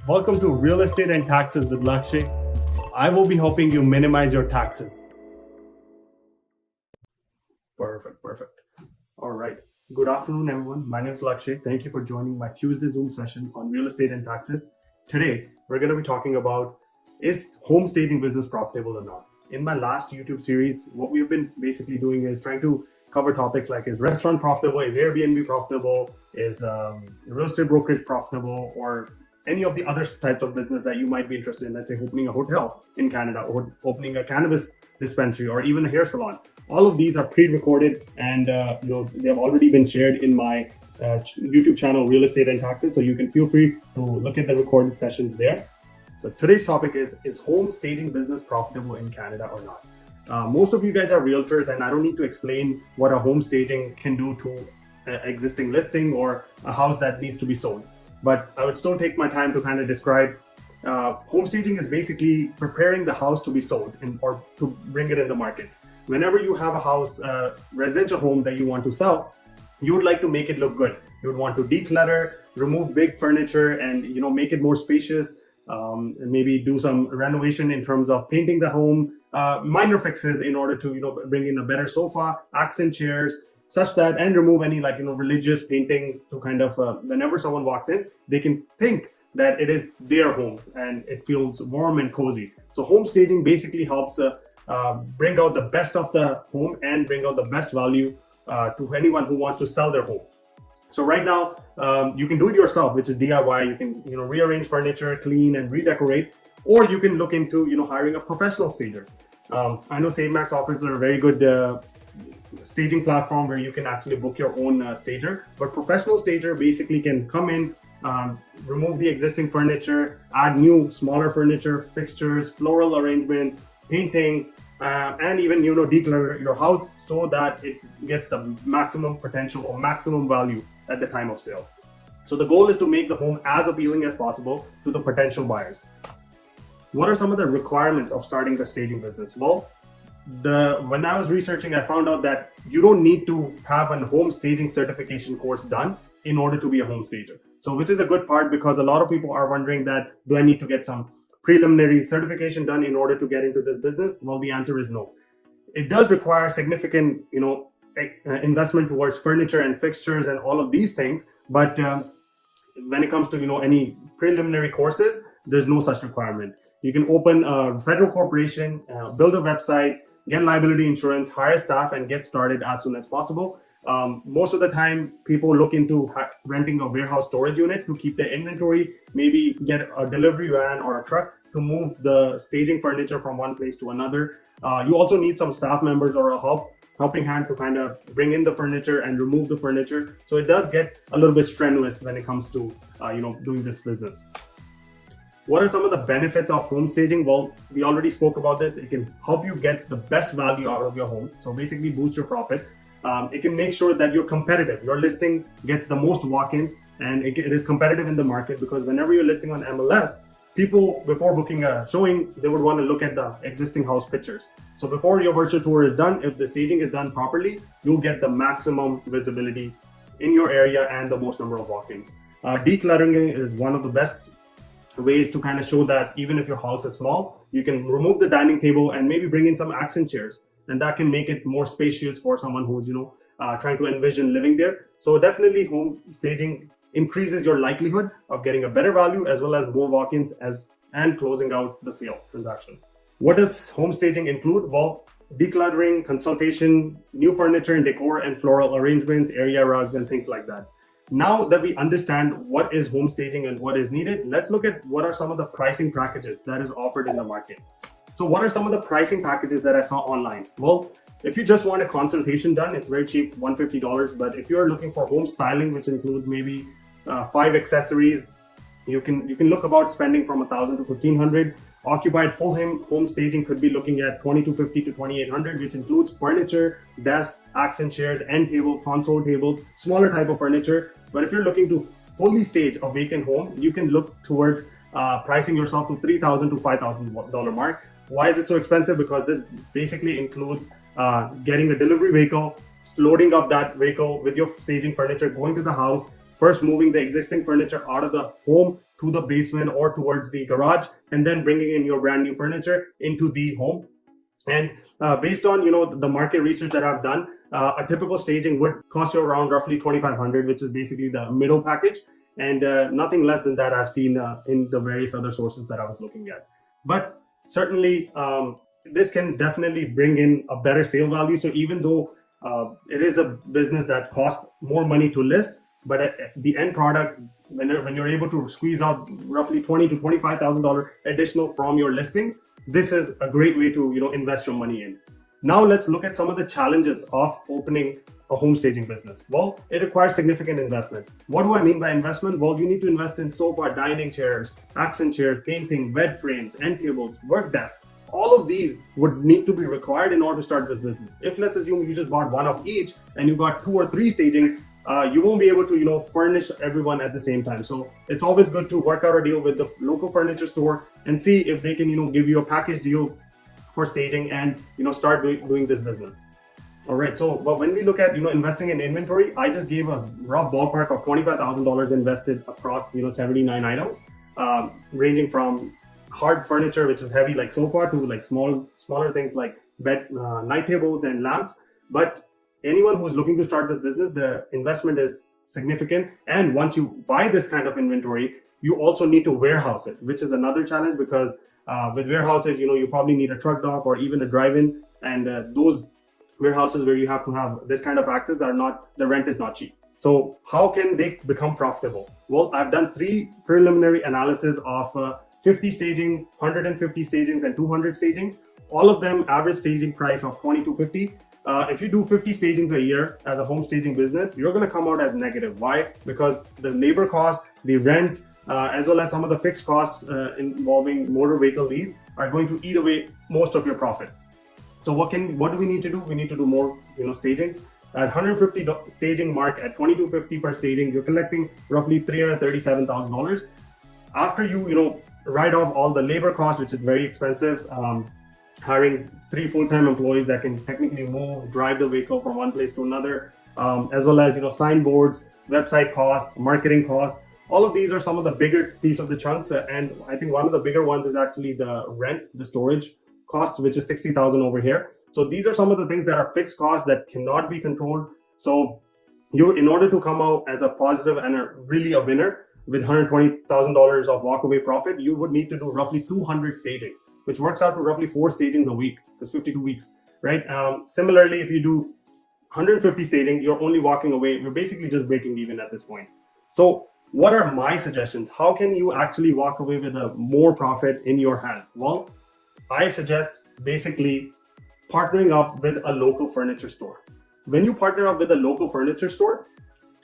Welcome to Real Estate and Taxes with Lakshay. I will be helping you minimize your taxes. Perfect. All right. Good afternoon, everyone. My name is Lakshay. Thank you for joining my Tuesday Zoom session on real estate and taxes. Today, we're going to be talking about, is home staging business profitable or not? In my last YouTube series, what we've been basically doing is trying to cover topics like, is restaurant profitable, is Airbnb profitable, is real estate brokerage profitable, or any of the other types of business that you might be interested in. Let's say opening a hotel in Canada, or opening a cannabis dispensary, or even a hair salon. All of these are pre-recorded and they have already been shared in my YouTube channel, Real Estate and Taxes. So you can feel free to look at the recorded sessions there. So today's topic is home staging business profitable in Canada or not? Most of you guys are realtors, and I don't need to explain what a home staging can do to an existing listing or a house that needs to be sold. But I would still take my time to kind of describe. Home staging is basically preparing the house to be sold or to bring it in the market. Whenever you have a house, residential home that you want to sell, you would like to make it look good. You would want to declutter, remove big furniture, and make it more spacious. And maybe do some renovation in terms of painting the home, minor fixes in order to bring in a better sofa, accent chairs, such that, and remove any religious paintings to kind of whenever someone walks in, they can think that it is their home and it feels warm and cozy. So home staging basically helps bring out the best of the home and bring out the best value to anyone who wants to sell their home. So right now, you can do it yourself, which is DIY. You can rearrange furniture, clean and redecorate, or you can look into hiring a professional stager. I know SaveMax offers a very good staging platform where you can actually book your own stager. But professional stager basically can come in, remove the existing furniture, add new smaller furniture, fixtures, floral arrangements, paintings, and even declutter your house so that it gets the maximum potential or maximum value at the time of sale. So the goal is to make the home as appealing as possible to the potential buyers. What are some of the requirements of starting the staging business? Well, when I was researching, I found out that you don't need to have a home staging certification course done in order to be a home stager. So which is a good part, because a lot of people are wondering that, do I need to get some preliminary certification done in order to get into this business? Well, the answer is no. It does require significant, investment towards furniture and fixtures and all of these things. But when it comes to, any preliminary courses, there's no such requirement. You can open a federal corporation, build a website, get liability insurance, hire staff, and get started as soon as possible. Most of the time, people look into renting a warehouse storage unit to keep their inventory, maybe get a delivery van or a truck to move the staging furniture from one place to another. You also need some staff members or a helping hand to kind of bring in the furniture and remove the furniture. So it does get a little bit strenuous when it comes to doing this business. What are some of the benefits of home staging? Well, we already spoke about this. It can help you get the best value out of your home. So basically boost your profit. It can make sure that you're competitive. Your listing gets the most walk-ins, and it is competitive in the market, because whenever you're listing on MLS, people, before booking a showing, they would want to look at the existing house pictures. So before your virtual tour is done, if the staging is done properly, you'll get the maximum visibility in your area and the most number of walk-ins. Decluttering is one of the best ways to kind of show that even if your house is small, you can remove the dining table and maybe bring in some accent chairs, and that can make it more spacious for someone who's trying to envision living there. So definitely home staging increases your likelihood of getting a better value, as well as more walk-ins and closing out the sale transaction. What does home staging include? Well, decluttering, consultation, new furniture and decor, and floral arrangements, area rugs, and things like that. Now that we understand what is home staging and what is needed, let's look at what are some of the pricing packages that is offered in the market. So what are some of the pricing packages that I saw online? Well, if you just want a consultation done, it's very cheap, $150. But if you're looking for home styling, which includes maybe 5 accessories, you can look about spending from $1,000 to $1,500. Occupied full home staging could be looking at $2,250 to $2,800, which includes furniture, desks, accent chairs, end table, console tables, smaller type of furniture. But if you're looking to fully stage a vacant home, you can look towards pricing yourself to $3,000 to $5,000 mark. Why is it so expensive? Because this basically includes getting a delivery vehicle, loading up that vehicle with your staging furniture, going to the house, first moving the existing furniture out of the home to the basement or towards the garage, and then bringing in your brand new furniture into the home. And based on the market research that I've done, a typical staging would cost you around roughly 2,500, which is basically the middle package, and nothing less than that I've seen in the various other sources that I was looking at. But certainly, this can definitely bring in a better sale value. So even though it is a business that costs more money to list, but at the end product, when you're able to squeeze out roughly $20,000 to $25,000 additional from your listing, this is a great way to invest your money in. Now let's look at some of the challenges of opening a home staging business. Well, it requires significant investment. What do I mean by investment? Well, you need to invest in sofa, dining chairs, accent chairs, painting, bed frames, end tables, work desks. All of these would need to be required in order to start this business. If let's assume you just bought one of each and you got 2 or 3 stagings, you won't be able to furnish everyone at the same time. So it's always good to work out a deal with the local furniture store and see if they can give you a package deal for staging and start doing this business. All right, so but when we look at investing in inventory, I just gave a rough ballpark of $25,000 invested across 79 items, ranging from hard furniture, which is heavy like sofa, to like smaller things like bed, night tables and lamps. But anyone who's looking to start this business, the investment is significant. And once you buy this kind of inventory, you also need to warehouse it, which is another challenge, because with warehouses, you probably need a truck dock or even a drive-in, and those warehouses where you have to have this kind of access the rent is not cheap. So how can they become profitable? Well, I've done 3 preliminary analysis of 50 staging, 150 stagings, and 200 stagings. All of them average staging price of $20 to $50. If you do 50 stagings a year as a home staging business, you're going to come out as negative. Why? Because the labor costs, the rent, as well as some of the fixed costs involving motor vehicle lease are going to eat away most of your profit. So what do we need to do? We need to do more stagings. At 150 staging mark, at $22.50 per staging, you're collecting roughly $337,000. After you write off all the labor costs, which is very expensive, hiring 3 full-time employees that can technically drive the vehicle from one place to another, as well as signboards, website costs, marketing costs. All of these are some of the bigger piece of the chunks, and I think one of the bigger ones is actually the rent, the storage cost, which is $60,000 over here. So these are some of the things that are fixed costs that cannot be controlled. So in order to come out as a positive and really a winner with $120,000 of walkaway profit, you would need to do roughly 200 stagings, which works out to roughly 4 stagings a week. It's 52 weeks, right? Similarly, if you do 150 staging, you're only walking away. You're basically just breaking even at this point. So what are my suggestions? How can you actually walk away with a more profit in your hands? Well, I suggest basically partnering up with a local furniture store. When you partner up with a local furniture store,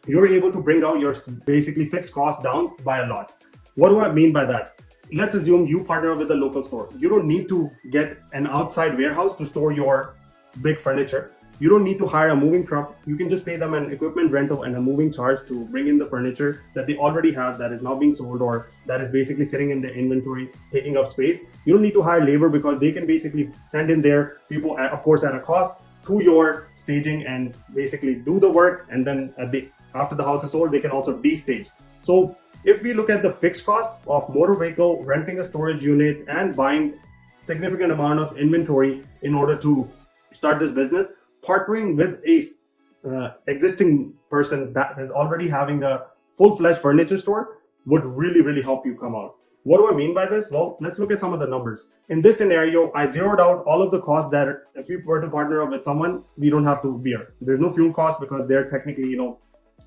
you're able to bring out your basically fixed costs down by a lot. What do I mean by that? Let's assume you partner up with a local store. You don't need to get an outside warehouse to store your big furniture. You don't need to hire a moving truck. You can just pay them an equipment rental and a moving charge to bring in the furniture that they already have that is not being sold or that is basically sitting in the inventory, taking up space. You don't need to hire labor because they can basically send in their people, of course, at a cost to your staging and basically do the work. And then after the house is sold, they can also de-stage. So if we look at the fixed cost of motor vehicle, renting a storage unit, and buying significant amount of inventory in order to start this business, partnering with a existing person that is already having a full-fledged furniture store would really, really help you come out. What do I mean by this? Well, let's look at some of the numbers. In this scenario, I zeroed out all of the costs that if we were to partner up with someone, we don't have to bear. There's no fuel cost because they're technically,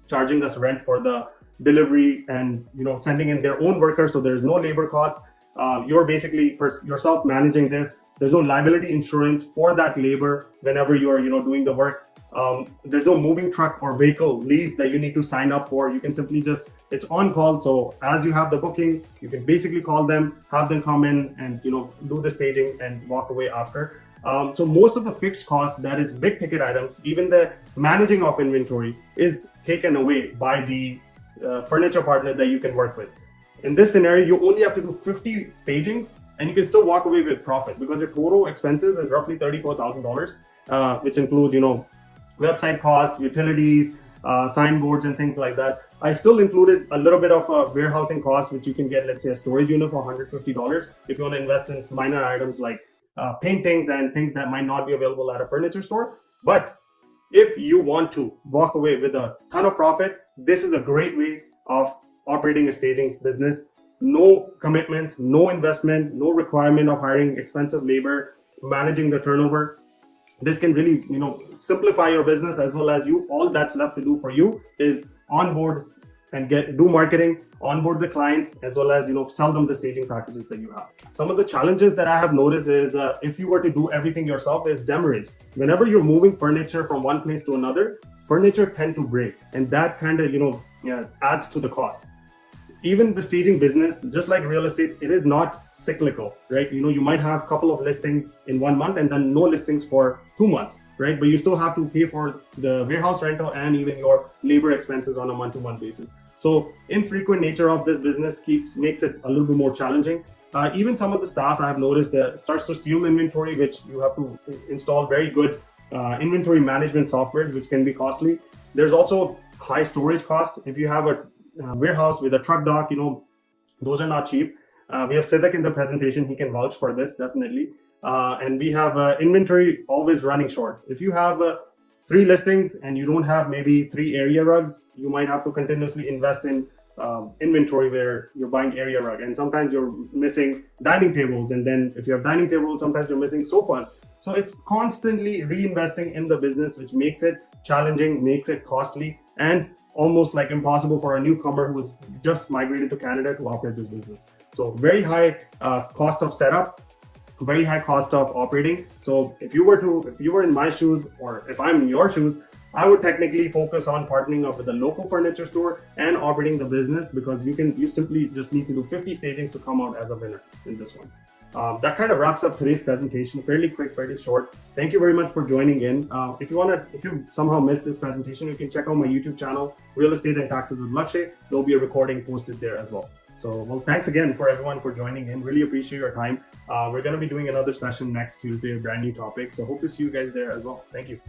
charging us rent for the delivery and, sending in their own workers. So there's no labor cost. You're basically yourself managing this. There's no liability insurance for that labor whenever you're, doing the work. There's no moving truck or vehicle lease that you need to sign up for. You can simply it's on call. So as you have the booking, you can basically call them, have them come in and, do the staging and walk away after. So most of the fixed costs, that is big ticket items, even the managing of inventory is taken away by the furniture partner that you can work with. In this scenario, you only have to do 50 stagings and you can still walk away with profit because your total expenses is roughly $34,000, which includes, website costs, utilities, signboards and things like that. I still included a little bit of a warehousing cost, which you can get, let's say, a storage unit for $150 if you want to invest in minor items like paintings and things that might not be available at a furniture store. But if you want to walk away with a ton of profit, this is a great way of operating a staging business. No commitments, no investment, no requirement of hiring expensive labor, managing the turnover. This can really, simplify your business, as well as all that's left to do for you is onboard and do marketing, onboard the clients, as well as sell them the staging packages that you have. Some of the challenges that I have noticed is if you were to do everything yourself is demurrage. Whenever you're moving furniture from one place to another, furniture tend to break, and that kind of adds to the cost. Even the staging business, just like real estate, it is not cyclical, right? You might have a couple of listings in 1 month and then no listings for 2 months, right? But you still have to pay for the warehouse rental and even your labor expenses on a month-to-month basis. So infrequent nature of this business makes it a little bit more challenging. Even some of the staff I have noticed starts to steal inventory, which you have to install very good inventory management software, which can be costly. There's also high storage cost. If you have a warehouse with a truck dock, those are not cheap. We have Siddhak in the presentation. He can vouch for this, definitely. And we have inventory always running short. If you have 3 listings and you don't have maybe 3 area rugs, you might have to continuously invest in inventory where you're buying area rug. And sometimes you're missing dining tables. And then if you have dining tables, sometimes you're missing sofas. So it's constantly reinvesting in the business, which makes it challenging, makes it costly, and almost like impossible for a newcomer who has just migrated to Canada to operate this business. So very high cost of setup, very high cost of operating. So if you were in my shoes, or if I'm in your shoes, I would technically focus on partnering up with a local furniture store and operating the business, because you simply just need to do 50 stagings to come out as a winner in this one. That kind of wraps up today's presentation. Fairly quick, fairly short. Thank you very much for joining in. If you somehow missed this presentation, you can check out my YouTube channel, Real Estate and Taxes with Lakshay. There'll be a recording posted there as well. So, thanks again for everyone for joining in. Really appreciate your time. We're going to be doing another session next Tuesday, a brand new topic. So hope to see you guys there as well. Thank you.